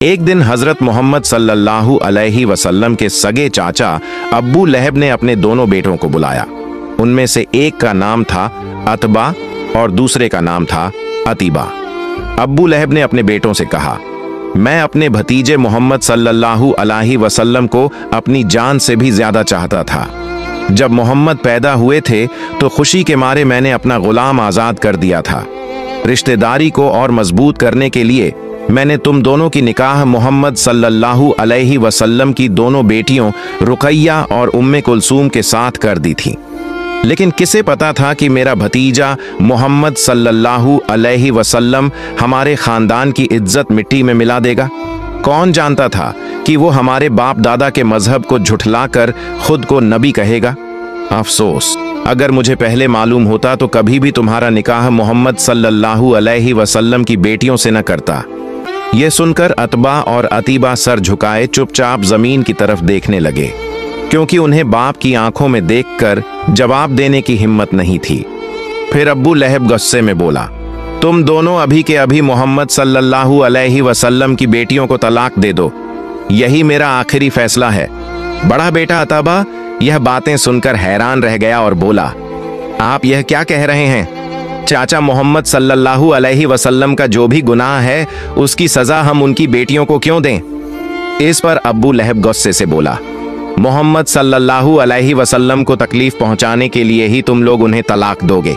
एक दिन हजरत मोहम्मद सल्लल्लाहु अलैहि वसल्लम के सगे चाचा अब्बू लहब ने अपने दोनों बेटों को बुलाया। उनमें से एक का नाम था अतबा और दूसरे का नाम था अतीबा। अब्बू लहब ने अपने बेटों से कहा, मैं अपने भतीजे मोहम्मद सल्लल्लाहु अलैहि वसल्लम को अपनी जान से भी ज्यादा चाहता था। जब मोहम्मद पैदा हुए थे तो खुशी के मारे मैंने अपना गुलाम आजाद कर दिया था। रिश्तेदारी को और मजबूत करने के लिए मैंने तुम दोनों की निकाह मोहम्मद सल्लल्लाहु अलैहि वसल्लम की दोनों बेटियों रुकैया और उम्मे कुलसूम के साथ कर दी थी। लेकिन किसे पता था कि मेरा भतीजा मोहम्मद सल्लल्लाहु अलैहि वसल्लम हमारे खानदान की इज्जत मिट्टी में मिला देगा। कौन जानता था कि वो हमारे बाप दादा के मजहब को झुठलाकर खुद को नबी कहेगा। अफसोस, अगर मुझे पहले मालूम होता तो कभी भी तुम्हारा निकाह मोहम्मद सल्लल्लाहु अलैहि वसल्लम की बेटियों से न करता। यह सुनकर अतबा और अतीबा सर झुकाए चुपचाप जमीन की तरफ देखने लगे, क्योंकि उन्हें बाप की आंखों में देखकर जवाब देने की हिम्मत नहीं थी। फिर अब्बू लहब गुस्से में बोला, तुम दोनों अभी के अभी मोहम्मद सल्लल्लाहु अलैहि वसल्लम की बेटियों को तलाक दे दो। यही मेरा आखिरी फैसला है। बड़ा बेटा अतबा यह बातें सुनकर हैरान रह गया और बोला, आप यह क्या कह रहे हैं? चाचा, मोहम्मद सल्लल्लाहु अलैहि वसल्लम का जो भी गुनाह है उसकी सजा हम उनकी बेटियों को क्यों दें? इस पर अब्बू लहब गुस्से से बोला, मोहम्मद सल्लल्लाहु अलैहि वसल्लम को तकलीफ पहुंचाने के लिए ही तुम लोग उन्हें तलाक दोगे,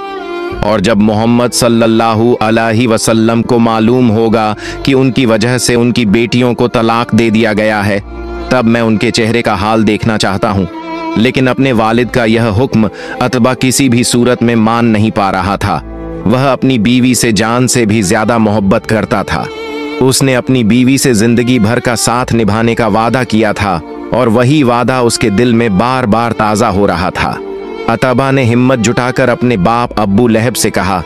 और जब मोहम्मद सल्लल्लाहु अलैहि वसल्लम को मालूम होगा कि उनकी वजह से उनकी बेटियों को तलाक दे दिया गया है, तब मैं उनके चेहरे का हाल देखना चाहता हूं। लेकिन अपने वालिद का यह हुक्म अतबा किसी भी सूरत में मान नहीं पा रहा था। वह अपनी बीवी से जान से भी ज्यादा मोहब्बत करता था। उसने अपनी बीवी से जिंदगी भर का साथ निभाने का वादा किया था और वही वादा उसके दिल में बार बार ताजा हो रहा था। अतबा ने हिम्मत जुटाकर अपने बाप अब्बू लहब से कहा,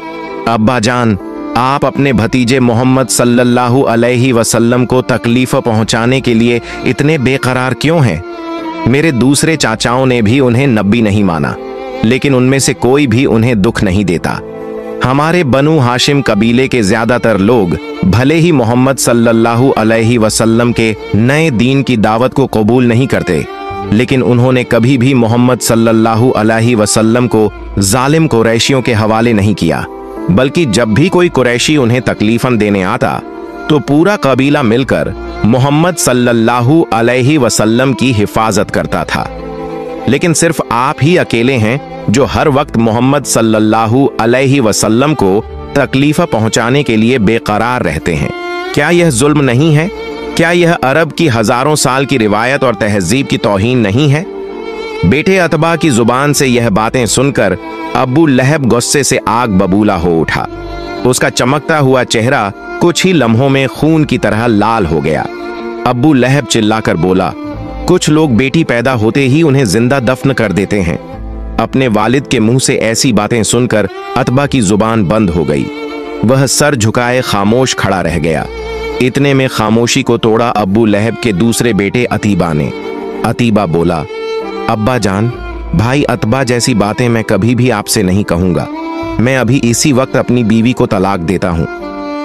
अब्बा जान, आप अपने भतीजे मोहम्मद सल्लल्लाहु अलैहि वसल्लम को तकलीफ पहुंचाने के लिए इतने बेकरार क्यों हैं? मेरे दूसरे चाचाओं ने भी उन्हें नबी नहीं माना, लेकिन उनमें से कोई भी उन्हें दुख नहीं देता। हमारे बनु हाशिम कबीले के ज्यादातर लोग भले ही मोहम्मद सल्लल्लाहु अलैहि वसल्लम के नए दीन की दावत को कबूल नहीं करते, लेकिन उन्होंने कभी भी मोहम्मद सल्लल्लाहु अलैहि वसल्लम को जालिम कुरैशियों के हवाले नहीं किया, बल्कि जब भी कोई कुरैशी उन्हें तकलीफन देने आता तो पूरा कबीला मिलकर मोहम्मद सल्लल्लाहु अलैहि वसल्लम की हिफाजत करता था। लेकिन सिर्फ आप ही अकेले हैं जो हर वक्त मोहम्मद सल्लल्लाहु अलैहि वसल्लम को तकलीफ पहुंचाने के लिए बेकरार रहते हैं। क्या यह जुल्म नहीं है? क्या यह अरब की हजारों साल की रिवायत और तहजीब की तौहीन नहीं है? बेटे अतबा की जुबान से यह बातें सुनकर अब्बू लहब गुस्से से आग बबूला हो उठा। उसका चमकता हुआ चेहरा कुछ ही लम्हों में खून की तरह लाल हो गया। अब्बू लहब चिल्लाकर बोला, कुछ लोग बेटी पैदा होते ही उन्हें जिंदा दफन कर देते हैं। अपने वालिद के मुंह से ऐसी बातें सुनकर अतबा की जुबान बंद हो गई। वह सर झुकाए खामोश खड़ा रह गया। इतने में खामोशी को तोड़ा अब्बू लहब के दूसरे बेटे अतीबा ने। अतीबा बोला, अब्बा जान, भाई अतबा जैसी बातें मैं कभी भी आपसे नहीं कहूंगा। मैं अभी इसी वक्त अपनी बीवी को तलाक देता हूं।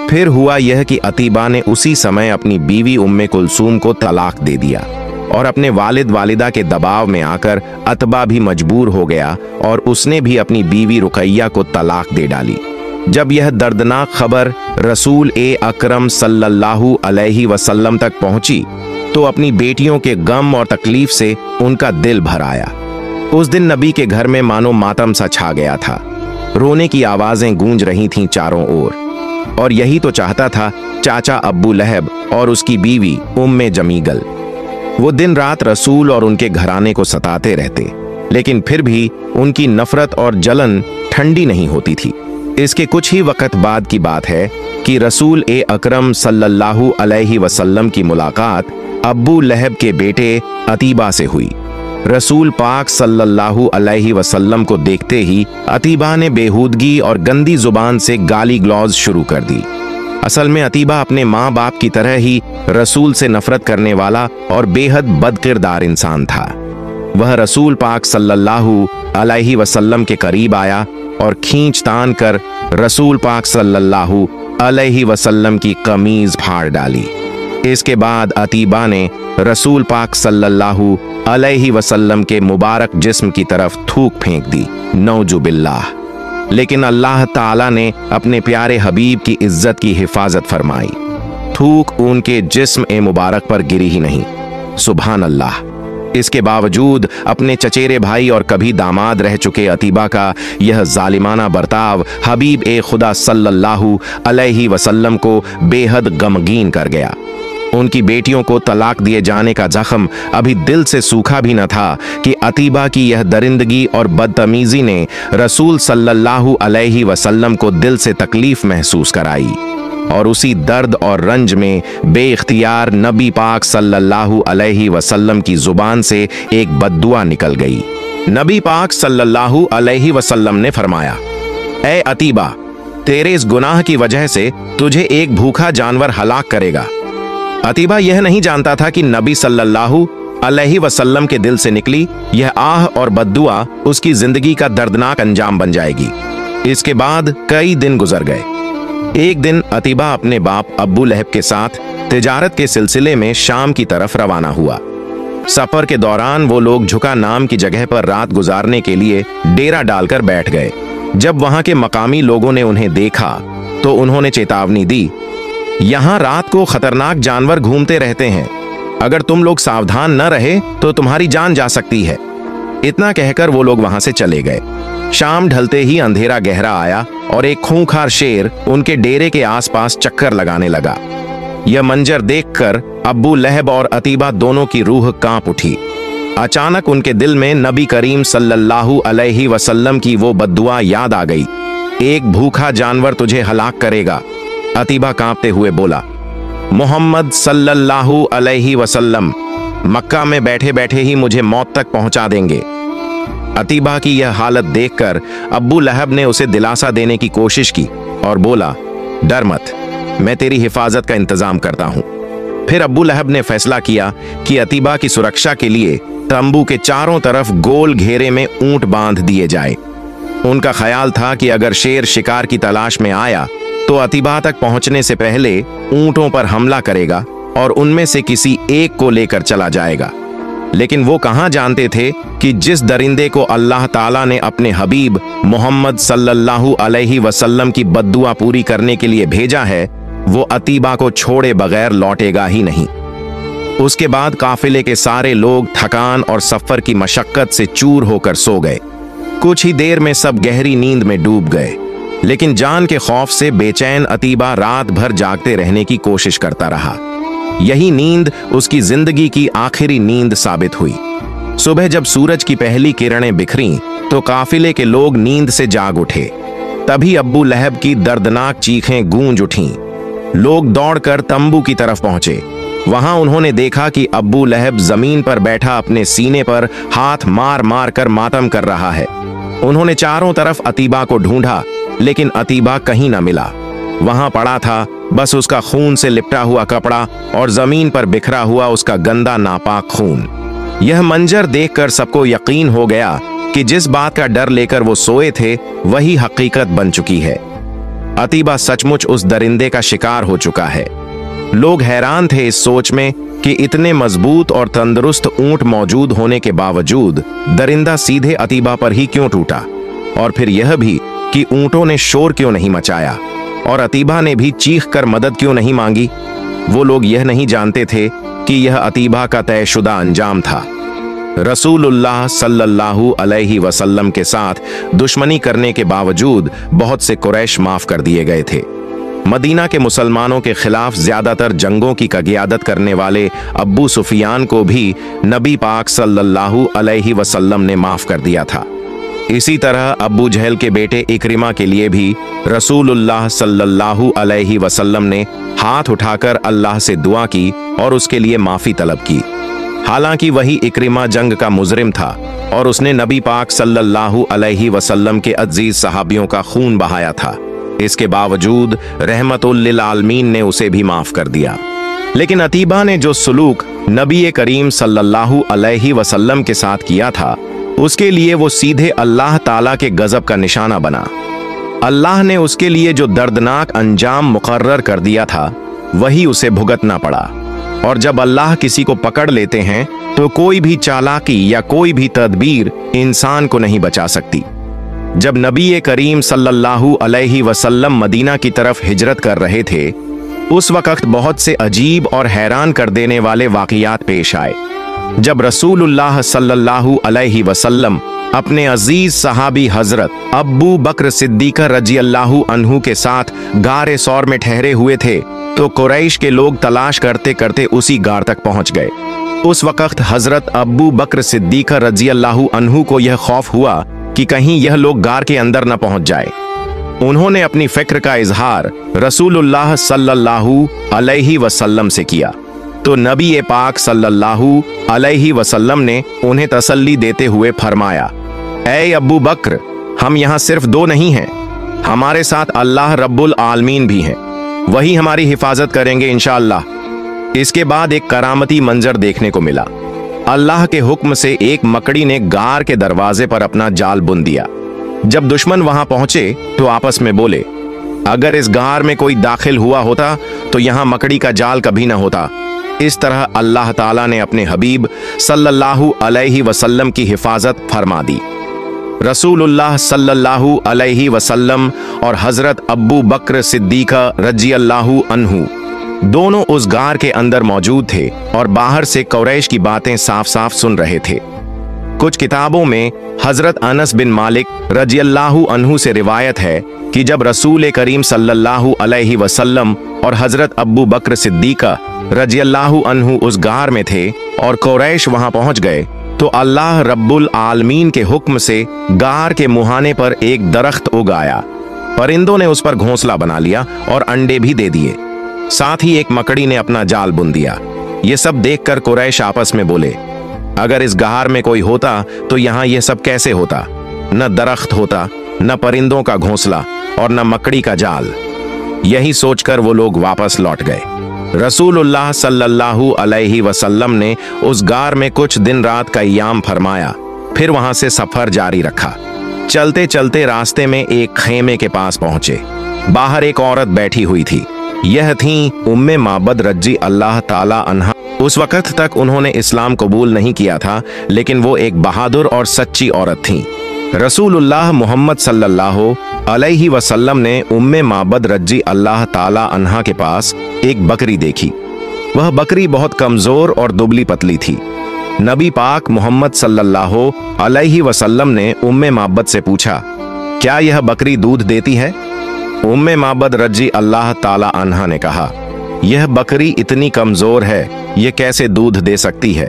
फिर हुआ यह कि अतीबा ने उसी समय अपनी बीवी उम्मे कुलसूम को तलाक दे दिया और अपने वालिद वालिदा के दबाव में आकर अतबा भी मजबूर हो गया और उसने भी अपनी बीवी रुकैया को तलाक दे डाली। जब यह दर्दनाक खबर रसूल ए अकरम सल्लल्लाहु अलैहि वसल्लम तक पहुंची तो अपनी बेटियों के गम और तकलीफ से उनका दिल भर आया। उस दिन नबी के घर में मानो मातम सा छा गया था। रोने की आवाजें गूंज रही थीं चारों ओर, और यही तो चाहता था चाचा अब्बू लहब और उसकी बीवी उम्मे जमीगल। वो दिन रात रसूल और उनके घराने को सताते रहते, लेकिन फिर भी उनकी नफरत और जलन ठंडी नहीं होती थी। इसके कुछ ही वक्त बाद की बात है कि रसूल ए अकरम सल्लल्लाहु अलैहि वसल्लम की मुलाकात अब्बू लहब के बेटे अतीबा से हुई। रसूल पाक सल्लल्लाहु अलैहि वसल्लम को देखते ही अतीबा ने बेहूदगी और गंदी जुबान से गाली ग्लौज शुरू कर दी। असल में अतीबा अपने माँ बाप की तरह ही रसूल से नफरत करने वाला और बेहद बदकिरदार इंसान था। वह रसूल पाक सल्लल्लाहु अलैहि वसल्लम के करीब आया और खींच तान कर रसूल पाक सल्लल्लाहु अलैहि वसल्लम की कमीज फाड़ डाली। इसके बाद अतीबा ने रसूल पाक सल्लल्लाहु अलैहि वसल्लम के मुबारक जिस्म की तरफ थूक फेंक दी, नौजुबिल्लाह। लेकिन अल्लाह ताला ने अपने प्यारे हबीब की इज्जत की हिफाजत फरमाई। थूक उनके जिस्म ए मुबारक पर गिरी ही नहीं, सुभान अल्लाह। इसके बावजूद अपने चचेरे भाई और कभी दामाद रह चुके अतीबा का यह जालिमाना बर्ताव हबीब ए खुदा सल्लल्लाहु अलैहि वसल्लम को बेहद गमगीन कर गया। उनकी बेटियों को तलाक दिए जाने का जख्म अभी दिल से सूखा भी न था कि अतीबा की यह दरिंदगी और बदतमीजी ने रसूल सल्लल्लाहु अलैहि वसल्लम को दिल से तकलीफ महसूस कराई। और उसी दर्द और रंज में बेइख्तियार नबी पाक सल्लल्लाहु अलैहि वसल्लम की जुबान से एक बद्दुआ निकल गई। नबी पाक सल्लल्लाहु अलैहि वसल्लम ने फरमाया, ए अतीबा, तेरे इस गुनाह की वजह से तुझे एक भूखा जानवर हलाक करेगा। अतीबा यह नहीं जानता था कि नबी सल्लल्लाहु अलैहि वसल्लम के दिल से निकली यह आह और बद्दुआ उसकी जिंदगी का दर्दनाक अंजाम बन जाएगी। इसके बाद कई दिन गुजर गए। एक दिन अतीबा अपने बाप अब्बू लहब के साथ तिजारत के सिलसिले में शाम की तरफ रवाना हुआ। सफर के दौरान वो लोग झुका नाम की जगह पर रात गुजारने के लिए डेरा डालकर बैठ गए। जब वहां के मकामी लोगों ने उन्हें देखा तो उन्होंने चेतावनी दी, यहां रात को खतरनाक जानवर घूमते रहते हैं, अगर तुम लोग सावधान न रहे तो तुम्हारी जान जा सकती है। इतना कहकर वो लोग वहां से चले गए। शाम ढलते ही अंधेरा गहरा आया और एक खूंखार शेर उनके डेरे के आसपास चक्कर लगाने लगा। यह मंजर देखकर अब्बू लहब और अतीबा दोनों की रूह कांप उठी। अचानक उनके दिल में नबी करीम सल्लल्लाहु अलैहि वसल्लम की वो बद्दुआ याद आ गई, एक भूखा जानवर तुझे हलाक करेगा। अतीबा कांपते हुए बोला, मोहम्मद सल्लल्लाहु अलैहि वसल्लम मक्का में बैठे बैठे ही मुझे मौत तक पहुंचा देंगे। अतीबा की यह हालत देखकर अब्बू लहब ने उसे दिलासा देने की कोशिश की और बोला, डर मत, मैं तेरी हिफाजत का इंतजाम करता हूं। फिर अब्बू लहब ने फैसला किया कि अतीबा की सुरक्षा के लिए तंबू के चारों तरफ गोल घेरे में ऊंट बांध दिए जाए। उनका ख्याल था कि अगर शेर शिकार की तलाश में आया तो अतीबा तक पहुंचने से पहले ऊंटों पर हमला करेगा और उनमें से किसी एक को लेकर चला जाएगा। लेकिन वो कहां जानते थे कि जिस दरिंदे को अल्लाह ताला ने अपने हबीब मोहम्मद सल्लल्लाहु अलैहि वसल्लम की बद्दुआ पूरी करने के लिए भेजा है, वो अतीबा को छोड़े बगैर लौटेगा ही नहीं। उसके बाद काफिले के सारे लोग थकान और सफर की मशक्कत से चूर होकर सो गए। कुछ ही देर में सब गहरी नींद में डूब गए, लेकिन जान के खौफ से बेचैन अतीबा रात भर जागते रहने की कोशिश करता रहा। यही नींद उसकी जिंदगी की आखिरी नींद साबित हुई। सुबह जब सूरज की पहली किरणें बिखरी तो काफिले के लोग नींद से जाग उठे। तभी अब्बू लहब की दर्दनाक चीखें गूंज उठीं। लोग दौड़कर तंबू की तरफ पहुंचे। वहां उन्होंने देखा कि अब्बू लहब जमीन पर बैठा अपने सीने पर हाथ मार मार कर मातम कर रहा है। उन्होंने चारों तरफ अतीबा को ढूंढा, लेकिन अतीबा कहीं न मिला। वहां पड़ा था बस उसका खून से लिपटा हुआ कपड़ा और जमीन पर बिखरा हुआ उसका गंदा नापाक खून। यह मंजर देखकर सबको यकीन हो गया कि जिस बात का डर लेकर वो सोए थे वही हकीकत बन चुकी है। अतीबा सचमुच उस दरिंदे का शिकार हो चुका है। लोग हैरान थे इस सोच में कि इतने मजबूत और तंदुरुस्त ऊंट मौजूद होने के बावजूद दरिंदा सीधे अतीबा पर ही क्यों टूटा, और फिर यह भी कि ऊंटों ने शोर क्यों नहीं मचाया और अतीबा ने भी चीख कर मदद क्यों नहीं मांगी। वो लोग यह नहीं जानते थे कि यह अतीबा का तयशुदा अंजाम था। रसूलुल्लाह सल्लल्लाहु अलैहि वसल्लम के साथ दुश्मनी करने के बावजूद बहुत से कुरैश माफ कर दिए गए थे। मदीना के मुसलमानों के खिलाफ ज्यादातर जंगों की क़यादत करने वाले अब्बू सुफियान को भी नबी पाक सल्लल्लाहु अलैहि वसल्लम ने माफ कर दिया था। इसी तरह अब्बू जहल के बेटे इक्रिमा के लिए भी रसूलुल्लाह सल्लल्लाहु अलैहि वसल्लम ने हाथ उठाकर अल्लाह से दुआ की और उसके लिए माफी तलब की। हालांकि वही इक्रिमा जंग का मुजरिम था और उसने नबी पाक सल्लल्लाहु अलैहि वसल्लम के अजीज सहाबियों का खून बहाया था। इसके बावजूद रहमतुल लिल आलमीन ने उसे भी माफ कर दिया। लेकिन अतीबा ने जो सुलूक नबी करीम सल्लल्लाहु अलैहि वसल्लम के साथ किया था, उसके लिए वो सीधे अल्लाह ताला के गजब का निशाना बना। अल्लाह ने उसके लिए जो दर्दनाक अंजाम मुकर्रर कर दिया था, वही उसे भुगतना पड़ा। और जब अल्लाह किसी को पकड़ लेते हैं तो कोई भी चालाकी या कोई भी तदबीर इंसान को नहीं बचा सकती। जब नबी करीम सल्लल्लाहु अलैहि वसल्लम मदीना की तरफ हिजरत कर रहे थे, उस वक्त बहुत से अजीब और हैरान कर देने वाले वाक़ियात पेश आए। जब रसूलुल्लाह सल्लल्लाहु अलैहि वसल्लम अपने अजीज सहाबी हजरत अब्बू बकर सिद्दीक रज़ियल्लाहु अन्हु के साथ गारे सौर में ठहरे हुए थे, तो कुरैश के लोग तलाश करते करते उसी गार तक पहुंच गए। उस वक्त हजरत अब्बू बकर सिद्दीक रज़ियल्लाहु अन्हु को यह खौफ हुआ कि कहीं यह लोग गार के अंदर न पहुंच जाए। उन्होंने अपनी फिक्र का इजहार रसूलुल्लाह सल्लल्लाहु अलैहि वसल्लम से किया, तो नबी पाक सल्लल्लाहु अलैहि वसल्लम ने उन्हें तसल्ली देते हुए फरमाया, ऐ अब्बू बकर, हम यहाँ सिर्फ दो नहीं हैं, हमारे साथ अल्लाह रब्बुल आलमीन भी हैं, वही हमारी हिफाजत करेंगे इंशाअल्लाह। इसके बाद एक करामती मंजर देखने को मिला। अल्लाह के हुक्म से एक मकड़ी ने गार के दरवाजे पर अपना जाल बुन दिया। जब दुश्मन वहां पहुंचे तो आपस में बोले, अगर इस गार में कोई दाखिल हुआ होता तो यहां मकड़ी का जाल कभी ना होता। इस तरह अल्लाह ताला ने अपने हबीब सल्लल्लाहु अलैहि वसल्लम की हिफाजत फरमा दी। रसूलुल्लाह सल्लल्लाहु अलैहि वसल्लम और हजरत अब्बू बकर सिद्दीक रज़ियल्लाहु अन्हु दोनों उस गार के अंदर मौजूद थे और बाहर से कुरैश की बातें साफ साफ सुन रहे थे। कुछ किताबों में हजरत अनस बिन मालिक रज़ियल्लाहु अन्हु से रिवायत है कि जब रसूल करीम सल्लल्लाहु अलैहि वसल्लम और हजरत अब्बू बकर सिद्दीक रज़ियल्लाहु अन्हु उस गार में थे और कुरैश वहां पहुंच गए, तो अल्लाह रब्बुल आलमीन के हुक्म से गार के मुहाने पर एक दरख्त उगाया। परिंदों ने उस पर घोंसला बना लिया और अंडे भी दे दिए। साथ ही एक मकड़ी ने अपना जाल बुन दिया। ये सब देखकर कुरैश आपस में बोले, अगर इस गार में कोई होता तो यहाँ यह सब कैसे होता? न दरख्त होता, न परिंदों का घोंसला और न मकड़ी का जाल। यही सोचकर वो लोग वापस लौट गए। रसूलुल्लाह सल्लल्लाहु अलैहि वसल्लम ने उस गार में कुछ दिन रात का क़याम फरमाया, फिर वहां से सफर जारी रखा। चलते चलते रास्ते में एक खेमे के पास पहुंचे। बाहर एक औरत बैठी हुई थी। यह थी उम्मे माबद रज़ी अल्लाह ताला अन्हा। उस वक्त तक उन्होंने इस्लाम कबूल नहीं किया था, लेकिन वो एक बहादुर और सच्ची औरत थीं। रसूलुल्लाह मोहम्मद सल्लल्लाहु अलैहि वसल्लम ने उम्मे माबद रज़ी अल्लाह ताला अन्हा के पास एक बकरी देखी। वह बकरी बहुत कमजोर और दुबली पतली थी। नबी पाक मोहम्मद सल्लल्लाहु अलैहि वसल्लम ने उम्मे माबद से पूछा, क्या यह बकरी दूध देती है? उम्मे माबद रज़ी अल्लाह ताला अन्हा ने कहा, यह बकरी इतनी कमजोर है, ये कैसे दूध दे सकती है?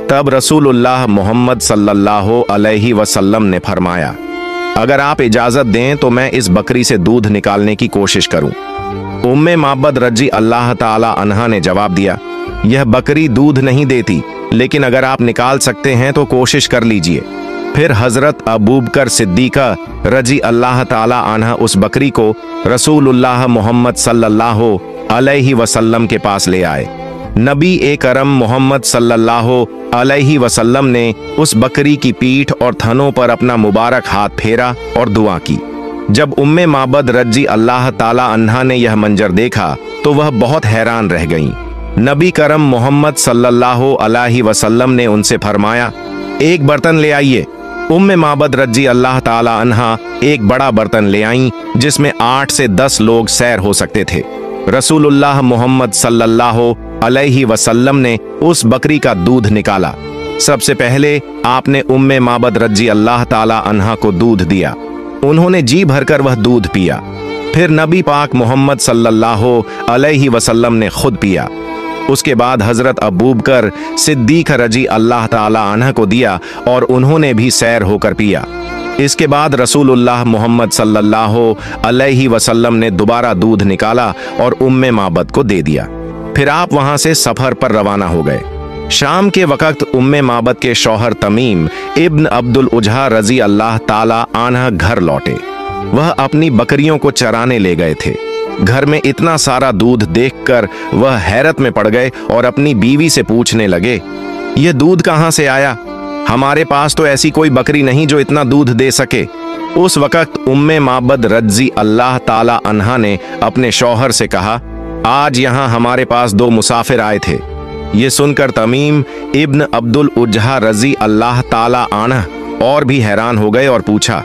तब रसूलुल्लाह मोहम्मद सल्लल्लाहु अलैहि वसल्लम ने फरमाया, अगर आप इजाजत दें तो मैं इस बकरी से दूध निकालने की कोशिश करूं। उम्मे माबद रज़ी अल्लाह ताला अन्हा ने जवाब दिया, यह बकरी दूध नहीं देती, लेकिन अगर आप निकाल सकते हैं तो कोशिश कर लीजिए। फिर हजरत अबू बकर सिद्दीक रज़ी अल्लाह ताला अन्हा उस बकरी को रसूलुल्लाह मोहम्मद सल्लल्लाहु अलैहि वसल्लम के पास ले आए। नबी करम मोहम्मद सल्लल्लाहु अलैहि वसल्लम ने उस बकरी की पीठ और थनों पर अपना मुबारक हाथ फेरा और दुआ की। जब उम्मे माबद रज़ी अल्लाह ताला अन्हा ने यह मंजर देखा तो वह बहुत हैरान रह गईं। नबी करम मोहम्मद सल्लल्लाहु अलैहि वसल्लम ने उनसे फरमाया, एक बर्तन ले आइए। उम्मे माबद रज़ी अल्लाह ताला अन्हा एक बड़ा बर्तन ले आईं जिसमें 8 से 10 लोग सैर हो सकते थे। रसूलुल्लाह मोहम्मद सल्लल्लाहु अलैहि वसल्लम ने उस बकरी का दूध निकाला। सबसे पहले आपने उम्मे माबद रज़ी अल्लाह ताला अन्हा को दूध दिया। उन्होंने जी भरकर वह दूध पिया। फिर नबी पाक मोहम्मद सल्लल्लाहु अलैहि वसल्लम ने खुद पिया। उसके बाद हजरत अबू बकर सिद्दीक रज़ी अल्लाह ताला अन्हा को दिया और उन्होंने भी सैर होकर पिया। इसके बाद रसूलुल्लाह मोहम्मद सल्लल्लाहु अलैहि वसल्लम ने दोबारा दूध निकाला और उम्मे माबद को दे दिया। फिर आप वहां से सफर पर रवाना हो गए। शाम के वक्त उम्मे माबद के शौहर तमीम इब्न अब्दुल उजहा रज़ी अल्लाह ताला अन्हा घर लौटे। वह अपनी बकरियों को चराने ले गए थे। घर में इतना सारा दूध देखकर वह हैरत में पड़ गए और अपनी बीवी से पूछने लगे, यह दूध कहां से आया? हमारे पास तो ऐसी कोई बकरी नहीं जो इतना दूध दे सके। उस वक्त उम्मे माबद रज़ी अल्लाह ताला अन्हा ने अपने शौहर से कहा, आज यहाँ हमारे पास 2 मुसाफिर आए थे। ये सुनकर तमीम इब्न अब्दुल उज्हा रजी अल्लाह ताला अन्हु और भी हैरान हो गए और पूछा,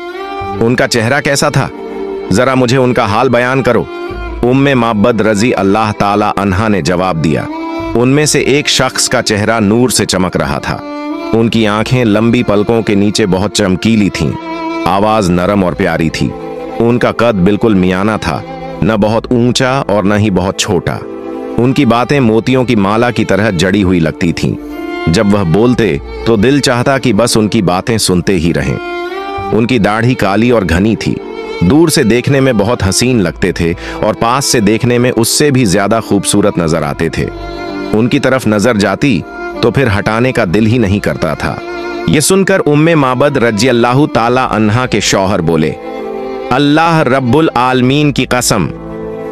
उनका चेहरा कैसा था? जरा मुझे उनका हाल बयान करो। उम्मे माबद रजी अल्लाह ताला अन्हा ने जवाब दिया, उनमें से एक शख्स का चेहरा नूर से चमक रहा था। उनकी आंखें लंबी पलकों के नीचे बहुत चमकीली थीं, आवाज नरम और प्यारी थी। उनका कद बिल्कुल मियाना था, न बहुत ऊंचा और न ही बहुत छोटा। उनकी बातें मोतियों की माला की तरह जड़ी हुई लगती थीं। जब वह बोलते तो दिल चाहता कि बस उनकी बातें सुनते ही रहें। उनकी दाढ़ी काली और घनी थी। दूर से देखने में बहुत हसीन लगते थे और पास से देखने में उससे भी ज्यादा खूबसूरत नजर आते थे। उनकी तरफ नजर जाती तो फिर हटाने का दिल ही नहीं करता था। यह सुनकर उम्मे माबद रजी अल्लाह ताला अन्हा के शौहर बोले, अल्लाह रब्बुल आलमीन की कसम,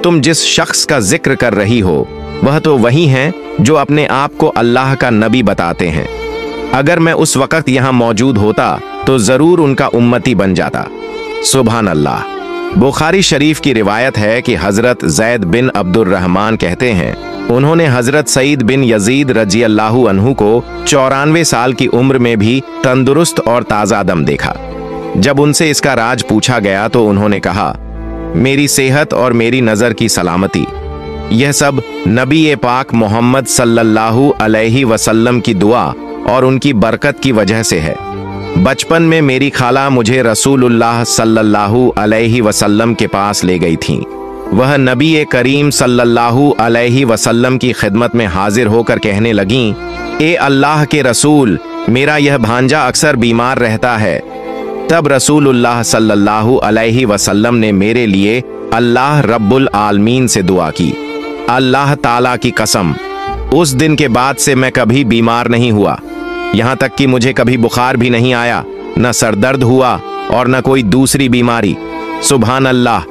तुम जिस शख्स का जिक्र कर रही हो वह तो वही हैं जो अपने आप को अल्लाह का नबी बताते हैं। अगर मैं उस वक्त यहां मौजूद होता तो जरूर उनका उम्मती बन जाता। सुभान अल्लाह। बुखारी शरीफ की रिवायत है कि हजरत जैद बिन अब्दुर रहमान कहते हैं, उन्होंने हजरत सईद बिन यजीद रजी अल्लाहु अन्हु को 94 साल की उम्र में भी तंदुरुस्त और ताजा दम देखा। जब उनसे इसका राज पूछा गया तो उन्होंने कहा, मेरी सेहत और मेरी नजर की सलामती, यह सब नबी पाक मोहम्मद सल्लल्लाहु अलैहि वसल्लम की दुआ और उनकी बरकत की वजह से है। बचपन में मेरी खाला मुझे रसूलुल्लाह सल्लल्लाहु अलैहि वसल्लम के पास ले गई थीं। वह नबी करीम सल्लल्लाहु अलैहि वसल्लम की खिदमत में हाजिर होकर कहने लगीं, ए अल्लाह के रसूल, मेरा यह भांजा अक्सर बीमार रहता है। तब रसूलुल्लाह सल्लल्लाहु अलैहि वसल्लम ने मेरे लिए अल्लाह रब्बुल आलमीन से दुआ की। अल्लाह ताला की कसम, उस दिन के बाद से मैं कभी बीमार नहीं हुआ, यहाँ तक कि मुझे कभी बुखार भी नहीं आया, न सरदर्द हुआ और न कोई दूसरी बीमारी। सुभान अल्लाह।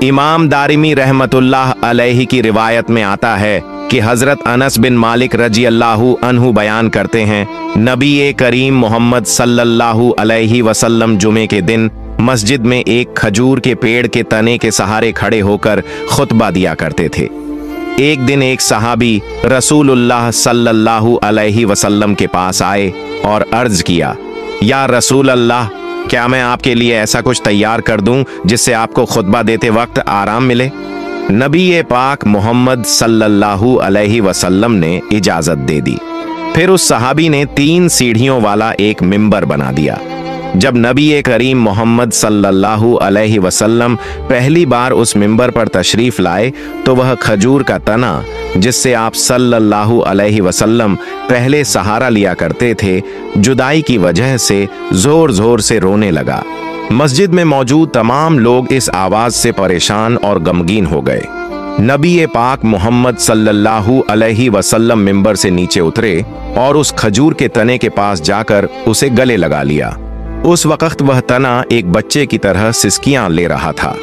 इमाम दारिमी रहमतुल्लाह अलैहि की रिवायत में आता है कि हजरत अनस बिन मालिक रजी अल्लाहु अन्हु बयान करते हैं, नबी करीम मोहम्मद सल्लल्लाहु अलैहि वसल्लम जुमे के दिन मस्जिद में एक खजूर के पेड़ के तने के सहारे खड़े होकर खुतबा दिया करते थे। एक दिन एक सहाबी रसूलुल्लाह सल्लल्लाहु अलैहि वसल्लम के पास आए और अर्ज किया, या रसूल अल्लाह, क्या मैं आपके लिए ऐसा कुछ तैयार कर दूं जिससे आपको खुतबा देते वक्त आराम मिले? नबी पाक मोहम्मद सल्लल्लाहु अलैहि वसल्लम ने इजाजत दे दी। फिर उस सहाबी ने 3 सीढ़ियों वाला एक मिंबर बना दिया। जब नबी करीम मोहम्मद सल्लल्लाहु अलैहि वसल्लम पहली बार उस मिंबर पर तशरीफ लाए तो वह खजूर का तना, जिससे आप सल्लल्लाहु अलैहि वसल्लम पहले सहारा लिया करते थे, जुदाई की वजह से जोर जोर से रोने लगा। मस्जिद में मौजूद तमाम लोग इस आवाज से परेशान और गमगीन हो गए। नबी पाक मोहम्मद सल्लल्लाहु अलैहि वसल्लम मिंबर से नीचे उतरे और उस खजूर के तने के पास जाकर उसे गले लगा लिया। उस वक्त वह तना एक बच्चे की तरह सिसकियां ले रहा था।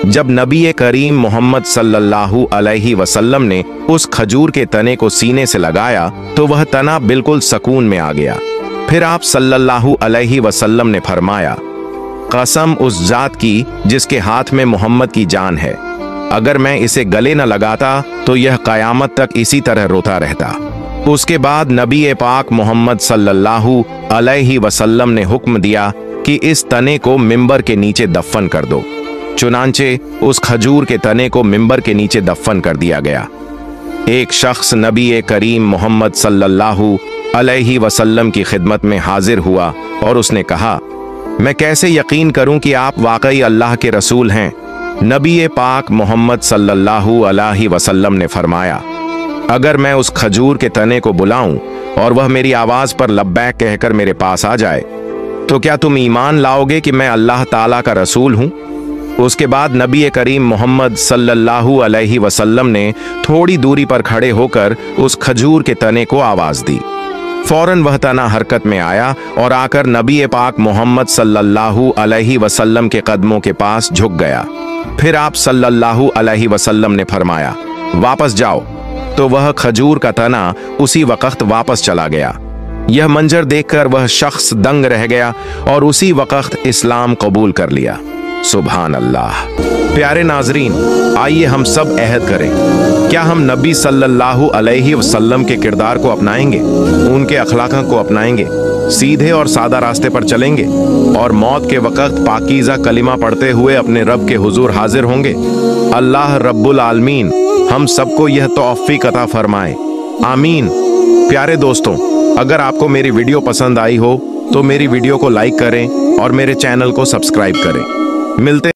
जब नबी करीम मोहम्मद सल्लल्लाहु अलैहि वसल्लम ने उस खजूर के तने को सीने से लगाया तो वह तना बिल्कुल सकून में आ गया। फिर आप सल्लल्लाहु अलैहि वसल्लम ने फरमाया, कसम उस जात की जिसके हाथ में मोहम्मद की जान है, अगर मैं इसे गले न लगाता तो यह कयामत तक इसी तरह रोता रहता। उसके बाद नबी पाक मोहम्मद सल्लल्लाहु अलैहि वसल्लम ने हुक्म दिया कि इस तने को मिंबर के नीचे दफन कर दो। चुनांचे उस खजूर के तने को मिंबर के नीचे दफन कर दिया गया। एक शख्स नबी करीम मोहम्मद सल्लल्लाहु अलैहि वसल्लम की खिदमत में हाजिर हुआ और उसने कहा, मैं कैसे यकीन करूं कि आप वाकई अल्लाह के रसूल हैं? नबी पाक मोहम्मद सल्लल्लाहु अलैहि वसल्लम ने फरमाया, अगर मैं उस खजूर के तने को बुलाऊं और वह मेरी आवाज पर लब्बैक कहकर मेरे पास आ जाए तो क्या तुम ईमान लाओगे कि मैं अल्लाह ताला का रसूल हूं? उसके बाद नबी करीम मोहम्मद सल्लल्लाहु अलैहि वसल्लम ने थोड़ी दूरी पर खड़े होकर उस खजूर के तने को आवाज दी। फौरन वह तना हरकत में आया और आकर नबी पाक मोहम्मद सल्लल्लाहु अलैहि वसल्लम के कदमों के पास झुक गया। फिर आप सल्लल्लाहु अलैहि वसल्लम ने फरमाया, वापस जाओ। तो वह खजूर का तना उसी वक्त वापस चला गया। यह मंजर देखकर वह शख्स दंग रह गया और उसी वक्त इस्लाम कबूल कर लिया। सुभान अल्लाह। प्यारे नाजरीन, आइए हम सब अहद करें, क्या हम नबी सल्लल्लाहु अलैहि वसल्लम के किरदार को अपनाएंगे, उनके अखलाक को अपनाएंगे, सीधे और सादा रास्ते पर चलेंगे और मौत के वक्त पाकीज़ा कलिमा पढ़ते हुए अपने रब के हुजूर हाजिर होंगे। अल्लाह रब्बुल आलमीन हम सबको यह तौफीक अता फरमाए, आमीन। प्यारे दोस्तों, अगर आपको मेरी वीडियो पसंद आई हो तो मेरी वीडियो को लाइक करें और मेरे चैनल को सब्सक्राइब करें। मिलते